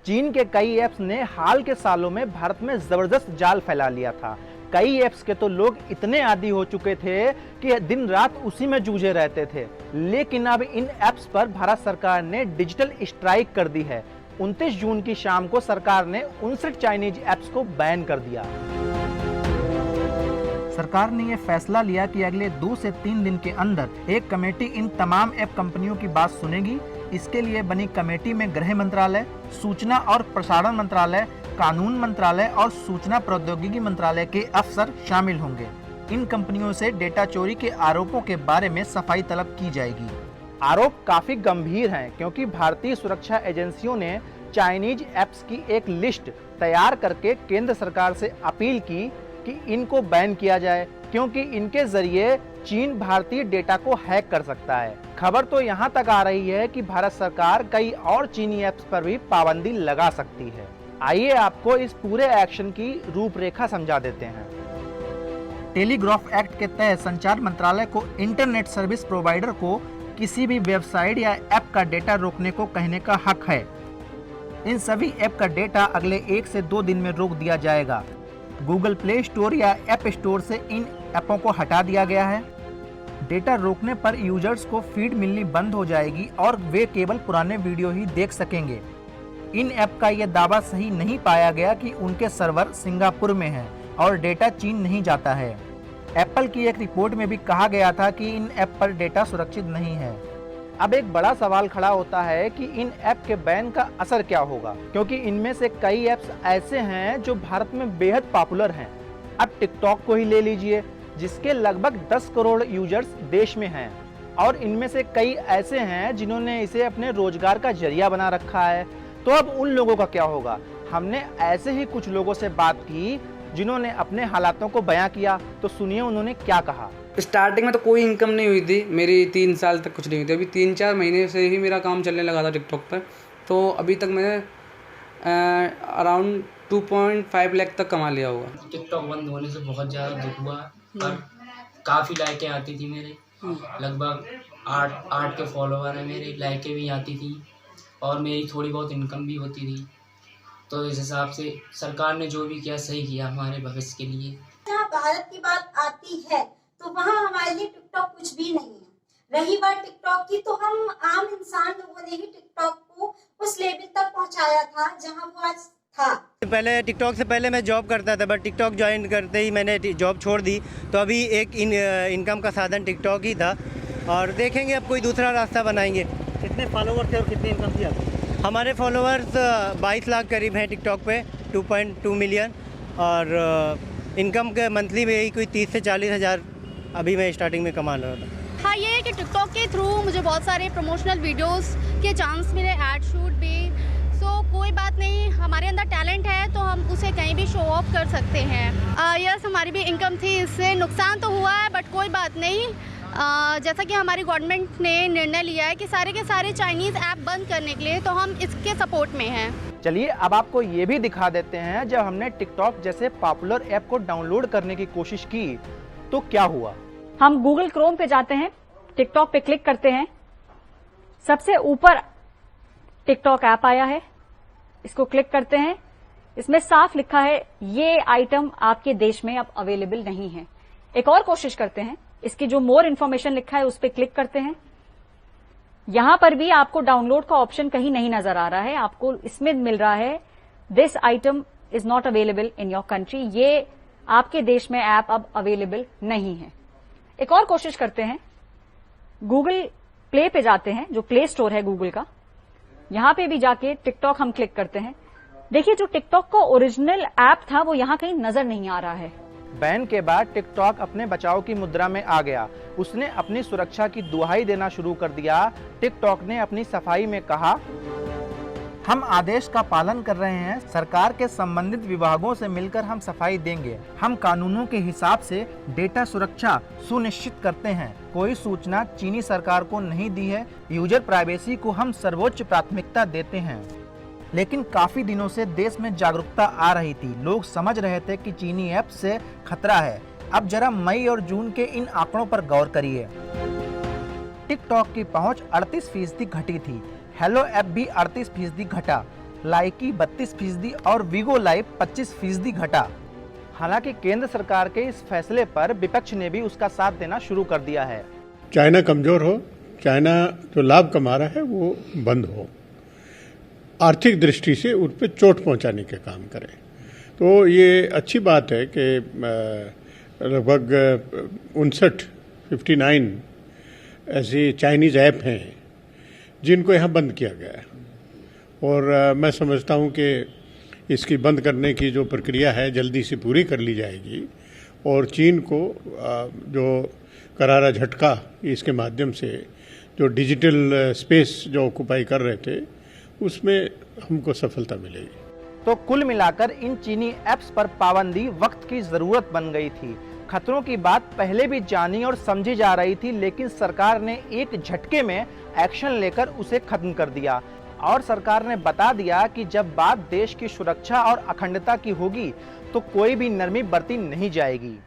चीन के कई ऐप्स ने हाल के सालों में भारत में जबरदस्त जाल फैला लिया था। कई ऐप्स के तो लोग इतने आदी हो चुके थे कि दिन रात उसी में जूझे रहते थे। लेकिन अब इन ऐप्स पर भारत सरकार ने डिजिटल स्ट्राइक कर दी है। 29 जून की शाम को सरकार ने 59 चाइनीज ऐप्स को बैन कर दिया। सरकार ने यह फैसला लिया कि अगले 2 से 3 दिन के अंदर एक कमेटी इन तमाम ऐप कंपनियों की बात सुनेगी। इसके लिए बनी कमेटी में गृह मंत्रालय, सूचना और प्रसारण मंत्रालय, कानून मंत्रालय और सूचना प्रौद्योगिकी मंत्रालय के अफसर शामिल होंगे। इन कंपनियों से डेटा चोरी के आरोपों के बारे में सफाई तलब की जाएगी। आरोप काफी गंभीर हैं क्योंकि भारतीय सुरक्षा एजेंसियों ने चाइनीज ऐप्स की एक लिस्ट तैयार करके केंद्र सरकार से अपील की कि इनको बैन किया जाए, क्योंकि इनके जरिए चीन भारतीय डेटा को हैक कर सकता है। खबर तो यहाँ तक आ रही है कि भारत सरकार कई और चीनी ऐप्स पर भी पाबंदी लगा सकती है। आइए आपको इस पूरे एक्शन की रूपरेखा समझा देते हैं। टेलीग्राफ एक्ट के तहत संचार मंत्रालय को इंटरनेट सर्विस प्रोवाइडर को किसी भी वेबसाइट या ऐप का डेटा रोकने को कहने का हक है। इन सभी ऐप का डेटा अगले 1 से 2 दिन में रोक दिया जाएगा। गूगल प्ले स्टोर या ऐप स्टोर से इन ऐपों को हटा दिया गया है। डेटा रोकने पर यूजर्स को फीड मिलनी बंद हो जाएगी और वे केवल पुराने वीडियो ही देख सकेंगे। इन ऐप का यह दावा सही नहीं पाया गया कि उनके सर्वर सिंगापुर में हैं और डेटा चीन नहीं जाता है। एप्पल की एक रिपोर्ट में भी कहा गया था कि इन ऐप पर डेटा सुरक्षित नहीं है। अब एक बड़ा सवाल खड़ा होता है कि इन ऐप के बैन का असर क्या होगा, क्योंकि इनमें से कई ऐप्स ऐसे हैं जो भारत में बेहद पॉपुलर हैं। अब टिकटॉक को ही ले लीजिए, जिसके लगभग 10 करोड़ यूजर्स देश में हैं, और इनमें से कई ऐसे हैं जिन्होंने इसे अपने रोजगार का जरिया बना रखा है। तो अब उन लोगों का क्या होगा? हमने ऐसे ही कुछ लोगों से बात की जिन्होंने अपने हालातों को बयां किया, तो सुनिए उन्होंने क्या कहा। स्टार्टिंग में तो कोई इनकम नहीं हुई थी मेरी, 3 साल तक कुछ नहीं हुई थी। अभी 3-4 महीने से ही मेरा काम चलने लगा था टिकटॉक पर। तो अभी तक मैंने अराउंड 2.5 लाख तक कमा लिया होगा। टिकटॉक बंद होने से बहुत ज़्यादा दुख हुआ, पर काफ़ी लाइकें आती थी मेरे, लगभग 8 के फॉलोवर हैं मेरे, लाइकें भी आती थी और मेरी थोड़ी बहुत इनकम भी होती थी। तो इस हिसाब से सरकार ने जो भी किया सही किया हमारे भविष्य के लिए। जहाँ भारत की बात आती है तो वहाँ हमारे लिए टिकटॉक कुछ भी नहीं है। रही बात टिकटॉक की, तो हम आम इंसान लोगों ने ही टिकटॉक को उस लेवल तक पहुँचाया था जहाँ वो आज था। पहले टिकटॉक से पहले मैं जॉब करता था, बट टिकटॉक ज्वाइन करते ही मैंने जॉब छोड़ दी। तो अभी एक इनकम का साधन टिकटॉक ही था, और देखेंगे अब कोई दूसरा रास्ता बनाएंगे। कितने फॉलोवर थे और कितनी इनकम थी आपकी? हमारे फॉलोअर्स 22 लाख करीब हैं टिकटॉक पे, 2.2 मिलियन, और इनकम के मंथली में यही कोई 30 से 40 हज़ार अभी मैं स्टार्टिंग में कमा रहा था। हाँ, ये है कि टिकटॉक के थ्रू मुझे बहुत सारे प्रमोशनल वीडियोस के चांस मिले, ऐड शूट भी। सो कोई बात नहीं, हमारे अंदर टैलेंट है तो हम उसे कहीं भी शो ऑफ कर सकते हैं। यस, हमारी भी इनकम थी, इससे नुकसान तो हुआ है, बट कोई बात नहीं। जैसा कि हमारी गवर्नमेंट ने निर्णय लिया है कि सारे के सारे चाइनीज़ ऐप बंद करने के लिए, तो हम इसके सपोर्ट में हैं। चलिए अब आपको ये भी दिखा देते हैं, जब हमने टिकटॉक जैसे पॉपुलर ऐप को डाउनलोड करने की कोशिश की तो क्या हुआ। हम गूगल क्रोम पे जाते हैं, टिकटॉक पे क्लिक करते हैं, सबसे ऊपर टिकटॉक ऐप आया है, इसको क्लिक करते हैं। इसमें साफ लिखा है ये आइटम आपके देश में अब अवेलेबल नहीं है। एक और कोशिश करते हैं, इसकी जो मोर इन्फॉर्मेशन लिखा है उस पर क्लिक करते हैं। यहां पर भी आपको डाउनलोड का ऑप्शन कहीं नहीं नजर आ रहा है, आपको इसमें मिल रहा है this item is not available in your country, ये आपके देश में ऐप अब अवेलेबल नहीं है। एक और कोशिश करते हैं, गूगल प्ले पे जाते हैं, जो प्ले स्टोर है गूगल का, यहां पे भी जाके टिकटॉक हम क्लिक करते हैं। देखिए, जो टिकटॉक का ओरिजिनल ऐप था वो यहां कहीं नजर नहीं आ रहा है। बैन के बाद टिकटॉक अपने बचाव की मुद्रा में आ गया। उसने अपनी सुरक्षा की दुहाई देना शुरू कर दिया। टिकटॉक ने अपनी सफाई में कहा, हम आदेश का पालन कर रहे हैं, सरकार के संबंधित विभागों से मिलकर हम सफाई देंगे। हम कानूनों के हिसाब से डेटा सुरक्षा सुनिश्चित करते हैं। कोई सूचना चीनी सरकार को नहीं दी है। यूजर प्राइवेसी को हम सर्वोच्च प्राथमिकता देते हैं। लेकिन काफी दिनों से देश में जागरूकता आ रही थी, लोग समझ रहे थे कि चीनी ऐप से खतरा है। अब जरा मई और जून के इन आंकड़ों पर गौर करिए। टिकटॉक की पहुंच 38% घटी थी। हेलो ऐप भी 38% घटा। लाइकी 32% और वीगो लाइव 25% घटा। हालांकि केंद्र सरकार के इस फैसले पर विपक्ष ने भी उसका साथ देना शुरू कर दिया है। चाइना कमजोर हो, चाइना जो लाभ कमा रहा है वो बंद हो, आर्थिक दृष्टि से उन पर चोट पहुंचाने के काम करे। तो ये अच्छी बात है कि लगभग 59 ऐसे चाइनीज़ ऐप हैं जिनको यहाँ बंद किया गया है, और मैं समझता हूँ कि इसकी बंद करने की जो प्रक्रिया है जल्दी से पूरी कर ली जाएगी, और चीन को जो करारा झटका इसके माध्यम से जो डिजिटल स्पेस जो ऑक्यूपाई कर रहे थे उसमें हमको सफलता मिलेगी। तो कुल मिलाकर इन चीनी ऐप्स पर पाबंदी वक्त की जरूरत बन गई थी। खतरों की बात पहले भी जानी और समझी जा रही थी, लेकिन सरकार ने एक झटके में एक्शन लेकर उसे खत्म कर दिया। और सरकार ने बता दिया कि जब बात देश की सुरक्षा और अखंडता की होगी तो कोई भी नरमी बरती नहीं जाएगी।